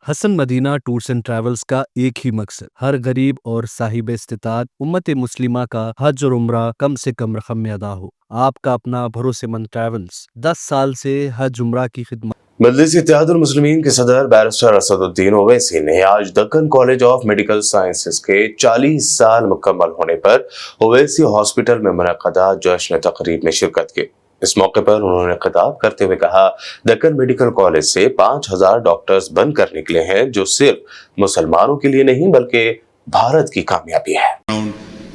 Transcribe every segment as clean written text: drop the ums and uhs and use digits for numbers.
Hasan Madina tours and travels کا ایک ہی مقصد ہر غریب اور صاحب استطاعت امت مسلمہ کا حج اور عمرہ کم سے کم رقم میں ادا ہو۔ آپ کا اپنا بھروسے مند ٹریولز 10 سال سے حج عمرہ کی خدمت۔ مجلس اتحاد المسلمین کے صدر بیرسٹر اسد الدین اویسی نے آج Deccan college of medical sciences کے 40 سال مکمل ہونے پر اویسی ہاسپٹل میں منعقدہ جشن تقریب میں شرکت کی۔ اس موقع پر انہوں نے خطاب کرتے ہوئے کہا، دکن میڈیکل کالج سے 5000 ڈاکٹرز بن کر نکلے ہیں، جو صرف مسلمانوں کے لیے نہیں بلکہ بھارت کی کامیابی ہے۔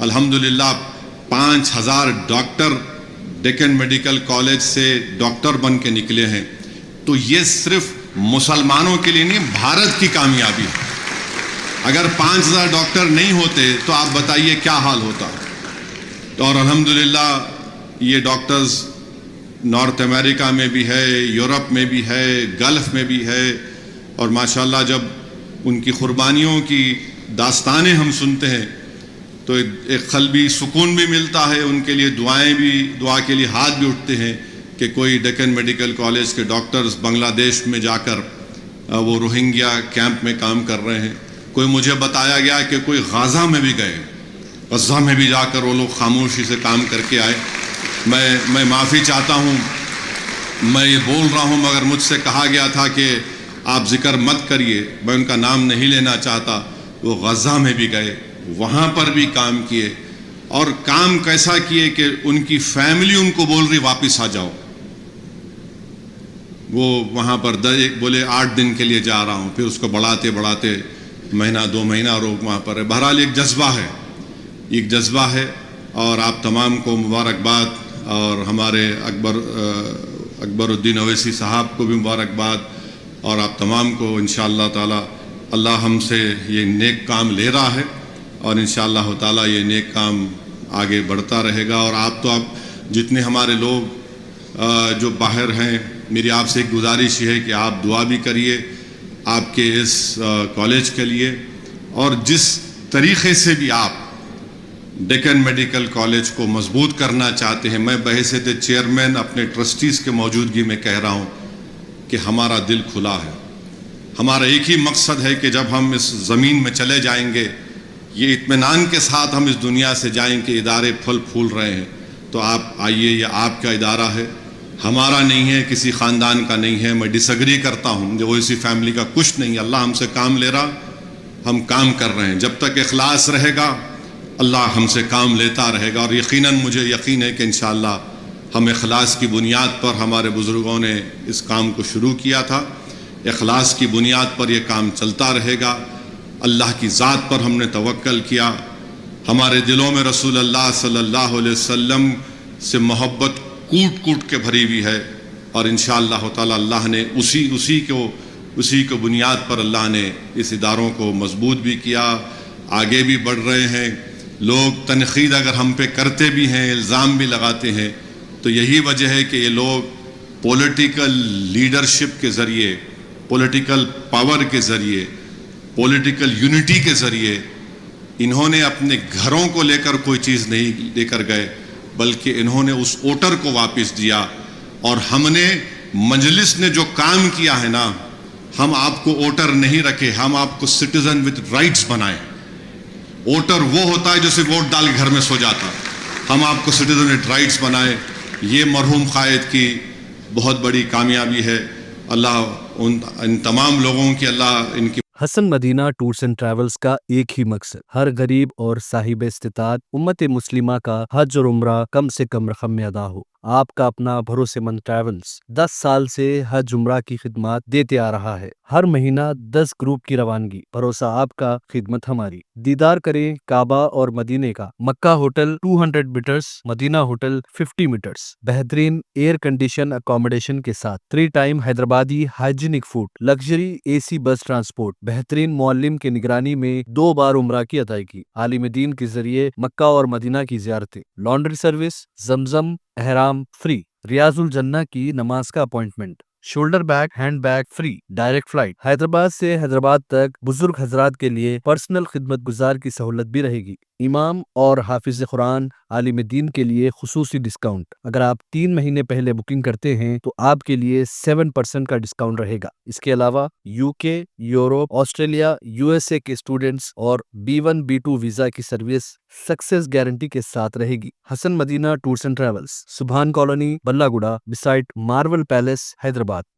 الحمدللہ 5000 ڈاکٹر دکن میڈیکل کالج سے ڈاکٹر بن کے نکلے ہیں، تو یہ صرف مسلمانوں کے لیے نہیں، بھارت کی کامیابی ہے۔ اگر 5000 ڈاکٹر نہیں ہوتے تو آپ بتائیے کیا حال ہوتا۔ اور الحمدللہ یہ ڈاکٹرز نارتھ امریکہ میں بھی ہے، یورپ میں بھی ہے، گلف میں بھی ہے، اور ماشاءاللہ جب ان کی قربانیوں کی داستانیں ہم سنتے ہیں تو ایک قلبی سکون بھی ملتا ہے، ان کے لیے دعا کے لیے ہاتھ بھی اٹھتے ہیں کہ کوئی دکن میڈیکل کالج کے ڈاکٹرز بنگلہ دیش میں جا کر وہ روہنگیا کیمپ میں کام کر رہے ہیں۔ کوئی مجھے بتایا گیا کہ کوئی غزہ میں بھی گئے، غزہ میں بھی جا کر وہ لوگ خاموشی سے کام کر کے آئے۔ میں معافی چاہتا ہوں، میں یہ بول رہا ہوں مگر مجھ سے کہا گیا تھا کہ آپ ذکر مت کریے، میں ان کا نام نہیں لینا چاہتا۔ وہ غزہ میں بھی گئے، وہاں پر بھی کام کیے، اور کام کیسا کیے کہ ان کی فیملی ان کو بول رہی واپس آ جاؤ۔ وہ وہاں پر بولے 8 دن کے لیے جا رہا ہوں، پھر اس کو بڑھاتے مہینہ 2 مہینہ روک وہاں پر ہے۔ بہرحال ایک جذبہ ہے، اور آپ تمام کو مبارکباد، اور ہمارے اکبر الدین اویسی صاحب کو بھی مبارکباد، اور آپ تمام کو انشاءاللہ تعالی اللہ ہم سے یہ نیک کام لے رہا ہے، اور انشاءاللہ تعالی یہ نیک کام آگے بڑھتا رہے گا۔ اور آپ جتنے ہمارے لوگ جو باہر ہیں، میری آپ سے ایک گزارش ہے کہ آپ دعا بھی کریے آپ کے اس کالج کے لیے، اور جس طریقے سے بھی آپ دکن میڈیکل کالج کو مضبوط کرنا چاہتے ہیں، میں بحیثیت چیئرمین اپنے ٹرسٹیز کے موجودگی میں کہہ رہا ہوں کہ ہمارا دل کھلا ہے۔ ہمارا ایک ہی مقصد ہے کہ جب ہم اس زمین میں چلے جائیں گے، یہ اطمینان کے ساتھ ہم اس دنیا سے جائیں کہ ادارے پھل پھول رہے ہیں، تو آپ آئیے، یہ آپ کا ادارہ ہے، ہمارا نہیں ہے، کسی خاندان کا نہیں ہے۔ میں ڈس ایگری کرتا ہوں، جو اسی فیملی کا کچھ نہیں، اللہ ہم سے کام لے رہا، ہم کام کر رہے ہیں۔ جب تک اخلاص رہے گا اللہ ہم سے کام لیتا رہے گا، اور یقیناً مجھے یقین ہے کہ انشاءاللہ ہم اخلاص کی بنیاد پر، ہمارے بزرگوں نے اس کام کو شروع کیا تھا، اخلاص کی بنیاد پر یہ کام چلتا رہے گا۔ اللہ کی ذات پر ہم نے توکل کیا، ہمارے دلوں میں رسول اللہ صلی اللہ علیہ وسلم سے محبت کوٹ کوٹ کے بھری ہوئی ہے، اور انشاءاللہ تعالی اللہ نے اسی کو بنیاد پر اللہ نے اس اداروں کو مضبوط بھی کیا، آگے بھی بڑھ رہے ہیں۔ لوگ تنقید اگر ہم پہ کرتے بھی ہیں، الزام بھی لگاتے ہیں، تو یہی وجہ ہے کہ یہ لوگ پولیٹیکل لیڈرشپ کے ذریعے، پولیٹیکل پاور کے ذریعے، پولیٹیکل یونٹی کے ذریعے، انہوں نے اپنے گھروں کو لے کر کوئی چیز نہیں لے کر گئے، بلکہ انہوں نے اس ووٹر کو واپس دیا۔ اور ہم نے مجلس نے جو کام کیا ہے نا، ہم آپ کو ووٹر نہیں رکھے، ہم آپ کو سٹیزن وتھ رائٹس بنائے۔ ووٹر وہ ہوتا ہے جو صرف ووٹ ڈال کے گھر میں سو جاتا، ہم آپ کو سٹیزن وتھ رائٹس بنائے۔ یہ مرحوم قائد کی بہت بڑی کامیابی ہے۔ اللہ ان تمام لوگوں کی، اللہ ان کی۔ حسن مدینہ ٹورز اینڈ ٹریولز کا ایک ہی مقصد ہر غریب اور صاحب استطاعت امت مسلمہ کا حج اور عمرہ کم سے کم رقم میں ادا ہو۔ آپ کا اپنا بھروسے مند ٹریولز 10 سال سے حج عمرہ کی خدمات دیتے آ رہا ہے۔ ہر مہینہ 10 گروپ کی روانگی، بھروسہ آپ کا، خدمت ہماری۔ دیدار کریں کعبہ اور مدینے کا۔ Makkah hotel 200 metres, Madinah hotel 50 metres, بہترین ایئر کنڈیشن اکوموڈیشن کے ساتھ 3 time Hyderabadi hygienic food, luxury A C bus transport, بہترین معلم کی نگرانی میں 2 بار عمرہ کی ادائیگی، عالم دین کے ذریعے مکہ اور مدینہ کی زیارتیں، لانڈری سروس، زمزم احرام فری، ریاض الجنہ کی نماز کا appointment, shoulder bag hand bag free, direct flight, Hyderabad سے حیدرآباد تک بزرگ حضرات کے لیے پرسنل خدمت گزار کی سہولت بھی رہے گی۔ امام اور حافظ قرآن عالم دین کے لیے خصوصی ڈسکاؤنٹ۔ اگر آپ 3 مہینے پہلے بکنگ کرتے ہیں تو آپ کے لیے 7% کا ڈسکاؤنٹ رہے گا۔ اس کے علاوہ UK، یوروپ، آسٹریلیا، USA کے اسٹوڈنٹس اور B1 B2 ویزا کی سروس سکسیس گارنٹی کے ساتھ رہے گی۔ حسن مدینہ ٹورز اینڈ ٹریولز، سبحان کالونی، بلہ گڈا، بسائٹ مارول پیلیس، حیدرآباد۔